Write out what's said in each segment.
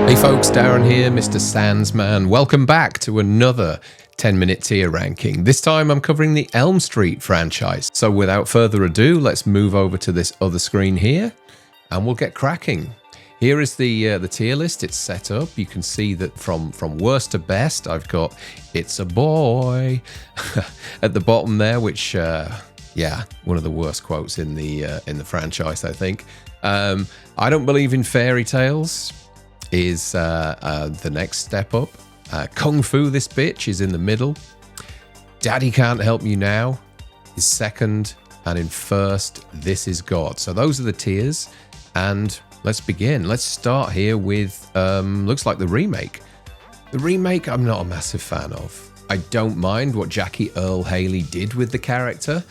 Hey folks, Darren here, Mr. Sandsman. Welcome back to another 10-minute tier ranking. This time I'm covering the Elm Street franchise. So without further ado, let's move over to this other screen here and we'll get cracking. Here is the tier list. It's set up. You can see that from worst to best, I've got It's a Boy at the bottom there, which, yeah, one of the worst quotes in the franchise, I think. I Don't Believe in Fairy Tales is the next step up. Kung Fu This Bitch is in the middle. Daddy Can't Help You Now is second. And in first, This Is God. So those are the tiers. And let's begin. Let's start here with, looks like the remake. The remake, I'm not a massive fan of. I don't mind what Jackie Earle Haley did with the character.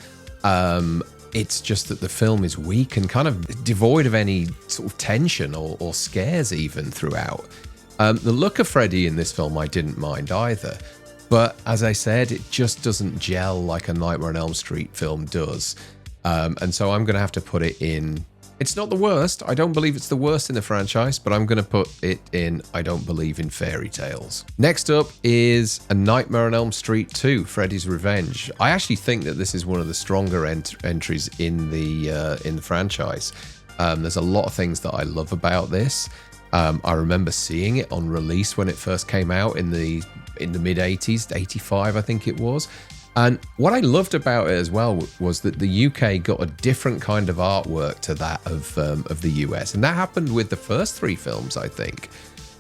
It's just that the film is weak and kind of devoid of any sort of tension or scares even throughout. The look of Freddy in this film I didn't mind either. But as I said, it just doesn't gel like a Nightmare on Elm Street film does. And so I'm going to have to put it in. It's not the worst. I don't believe it's the worst in the franchise, but I'm going to put it in I Don't Believe in Fairy Tales. Next up is A Nightmare on Elm Street 2, Freddy's Revenge. I actually think that this is one of the stronger entries in the franchise. There's a lot of things that I love about this. I remember seeing it on release when it first came out in the mid 80s, 85 I think it was. And what I loved about it as well was that the UK got a different kind of artwork to that of the US. And that happened with the first three films, I think.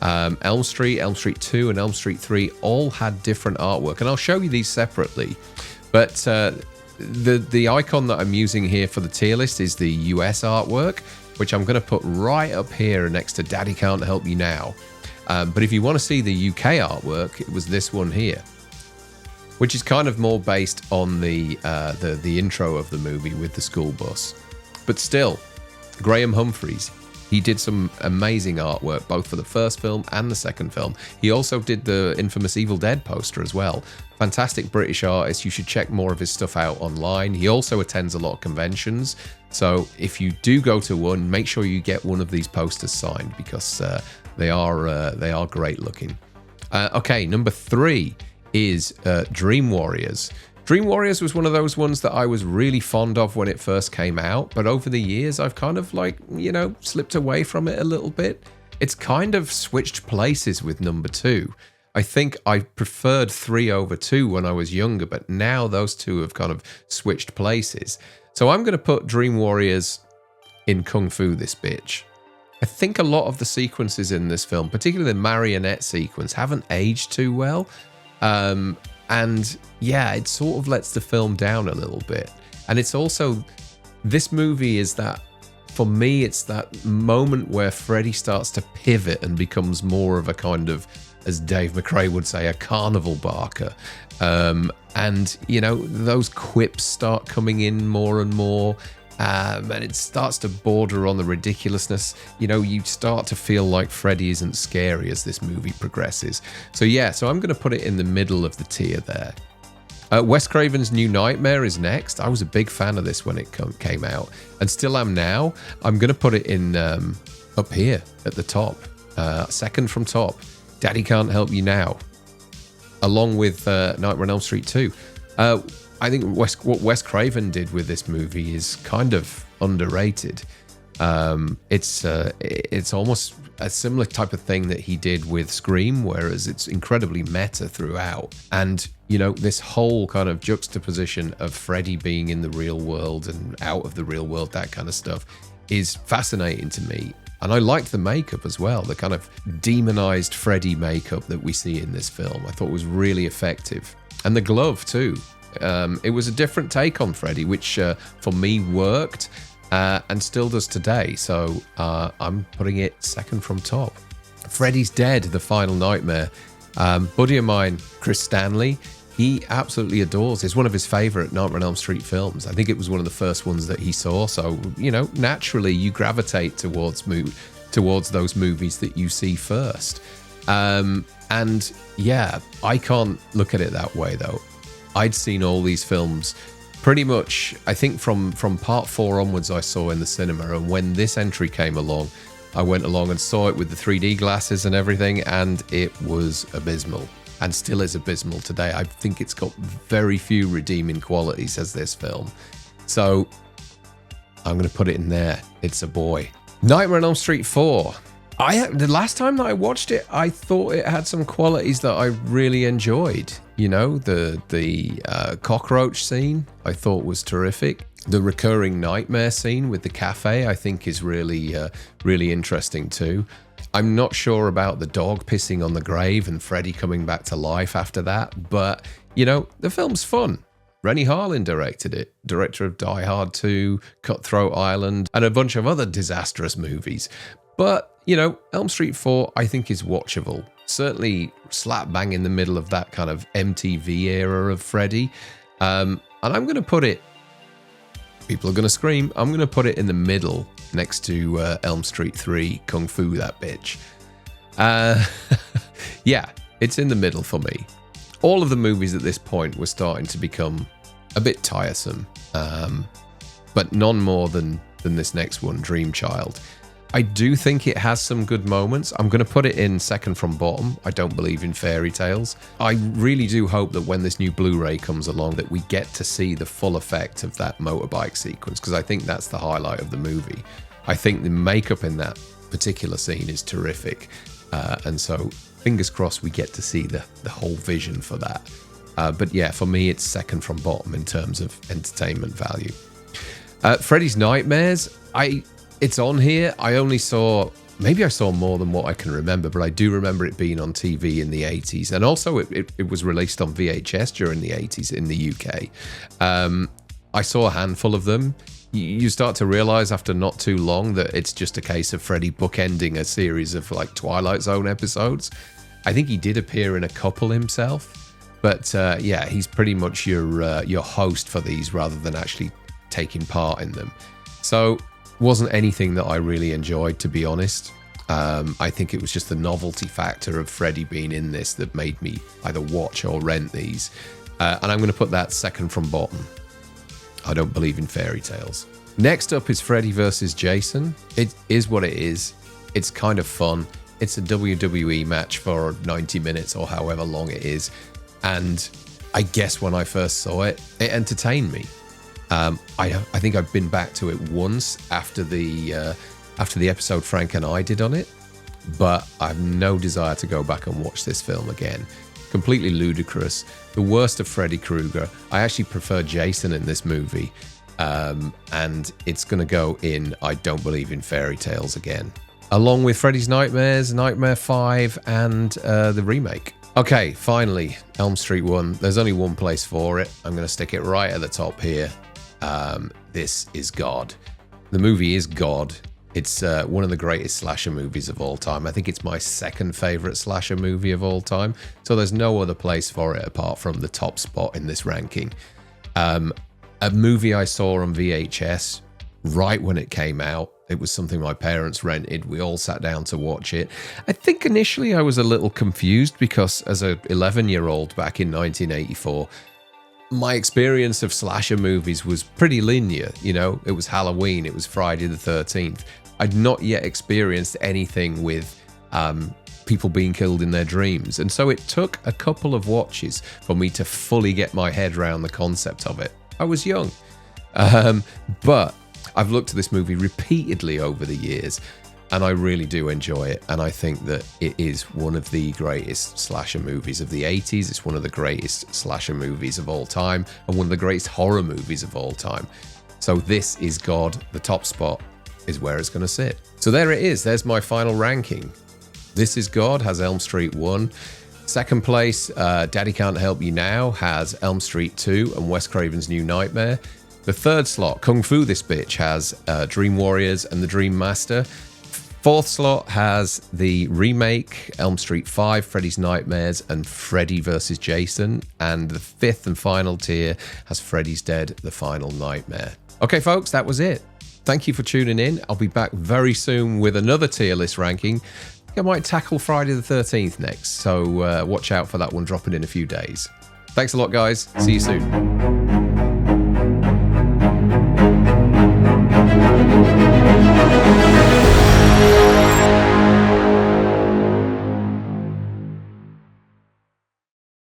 Elm Street 2 and Elm Street 3 all had different artwork. And I'll show you these separately. But the icon that I'm using here for the tier list is the US artwork, which I'm going to put right up here next to Daddy Can't Help You Now. But if you want to see the UK artwork, it was this one here, which is kind of more based on the intro of the movie with the school bus. But still, Graham Humphreys, he did some amazing artwork, both for the first film and the second film. He also did the infamous Evil Dead poster as well. Fantastic British artist. You should check more of his stuff out online. He also attends a lot of conventions. So if you do go to one, make sure you get one of these posters signed because they are great looking. Okay, number 3 is Dream Warriors. Dream Warriors was one of those ones that I was really fond of when it first came out, but over the years I've kind of slipped away from it a little bit. It's kind of switched places with number 2. I think I preferred 3 over 2 when I was younger, but now those two have kind of switched places. So I'm going to put Dream Warriors in Kung Fu This Bitch. I think a lot of the sequences in this film, particularly the marionette sequence, haven't aged too well. And yeah, it sort of lets the film down a little bit. And it's also, this movie is that, for me, it's that moment where Freddy starts to pivot and becomes more of a kind of, as Dave McRae would say, a carnival barker. And, those quips start coming in more and more. And it starts to border on the ridiculousness. You start to feel like Freddy isn't scary as this movie progresses. So I'm going to put it in the middle of the tier there. Wes Craven's New Nightmare is next. I was a big fan of this when it came out and still am now. I'm going to put it in up here at the top, second from top. Daddy Can't Help You Now, along with Nightmare on Elm Street 2. I think what Wes Craven did with this movie is kind of underrated. It's almost a similar type of thing that he did with Scream, whereas it's incredibly meta throughout. And, this whole kind of juxtaposition of Freddy being in the real world and out of the real world, that kind of stuff, is fascinating to me. And I liked the makeup as well, the kind of demonized Freddy makeup that we see in this film. I thought was really effective. And the glove, too. It was a different take on Freddy, which for me worked and still does today. So I'm putting it second from top. Freddy's Dead, The Final Nightmare. Buddy of mine, Chris Stanley, he absolutely adores. It's one of his favorite Nightmare on Elm Street films. I think it was one of the first ones that he saw. So, naturally you gravitate towards those movies that you see first. And yeah, I can't look at it that way though. I'd seen all these films pretty much, I think from part 4 onwards I saw in the cinema, and when this entry came along, I went along and saw it with the 3D glasses and everything, and it was abysmal. And still is abysmal today. I think it's got very few redeeming qualities as this film. So I'm going to put it in there. It's a boy. Nightmare on Elm Street 4. The last time that I watched it, I thought it had some qualities that I really enjoyed. You know, the cockroach scene I thought was terrific. The recurring nightmare scene with the cafe I think is really interesting too. I'm not sure about the dog pissing on the grave and Freddy coming back to life after that, but you know, the film's fun. Rennie Harlin directed it, director of Die Hard 2, Cutthroat Island, and a bunch of other disastrous movies. But you know, Elm Street 4, I think, is watchable. Certainly slap bang in the middle of that kind of MTV era of Freddy. And I'm going to put it, people are going to scream, I'm going to put it in the middle next to Elm Street 3, Kung Fu That Bitch. Yeah, it's in the middle for me. All of the movies at this point were starting to become a bit tiresome, but none more than this next one, Dream Child. I do think it has some good moments. I'm going to put it in second from bottom. I don't believe in fairy tales. I really do hope that when this new Blu-ray comes along that we get to see the full effect of that motorbike sequence, because I think that's the highlight of the movie. I think the makeup in that particular scene is terrific. And so fingers crossed we get to see the whole vision for that. But yeah, for me, it's second from bottom in terms of entertainment value. Freddy's Nightmares, it's on here. I only saw, maybe I saw more than what I can remember, but I do remember it being on TV in the 80s. And also it was released on VHS during the 80s in the UK. I saw a handful of them. You start to realize after not too long that it's just a case of Freddy bookending a series of like Twilight Zone episodes. I think he did appear in a couple himself, but yeah, he's pretty much your host for these rather than actually taking part in them. So wasn't anything that I really enjoyed, to be honest. I think it was just the novelty factor of Freddy being in this that made me either watch or rent these. And I'm going to put that second from bottom. I don't believe in fairy tales. Next up is Freddy vs. Jason. It is what it is. It's kind of fun. It's a WWE match for 90 minutes or however long it is. And I guess when I first saw it, it entertained me. I think I've been back to it once after the episode Frank and I did on it, but I have no desire to go back and watch this film again. Completely ludicrous. The worst of Freddy Krueger. I actually prefer Jason in this movie, and it's going to go in I don't believe in fairy tales again, along with Freddy's Nightmares, Nightmare 5, and the remake. Okay, finally, Elm Street 1. There's only one place for it. I'm going to stick it right at the top here. This is God. The movie is God. It's one of the greatest slasher movies of all time. I think it's my second favorite slasher movie of all time. So there's no other place for it apart from the top spot in this ranking. A movie I saw on VHS right when it came out. It was something my parents rented. We all sat down to watch it. I think initially I was a little confused because as a 11-year-old back in 1984, my experience of slasher movies was pretty linear. You know, it was Halloween, it was Friday the 13th. I'd not yet experienced anything with people being killed in their dreams. And so it took a couple of watches for me to fully get my head around the concept of it. I was young. But I've looked at this movie repeatedly over the years, and I really do enjoy it. And I think that it is one of the greatest slasher movies of the 80s. It's one of the greatest slasher movies of all time, and one of the greatest horror movies of all time. So this is God. The top spot is where it's going to sit. So there it is. There's my final ranking. This is God has Elm Street 1. Second place, Daddy Can't Help You Now has Elm Street 2 and Wes Craven's New Nightmare. The third slot, Kung Fu This Bitch, has Dream Warriors and The Dream Master. Fourth slot has the remake, Elm Street 5, Freddy's Nightmares, and Freddy vs. Jason. And the fifth and final tier has Freddy's Dead, The Final Nightmare. Okay, folks, that was it. Thank you for tuning in. I'll be back very soon with another tier list ranking. I might tackle Friday the 13th next, so watch out for that one dropping in a few days. Thanks a lot, guys. See you soon.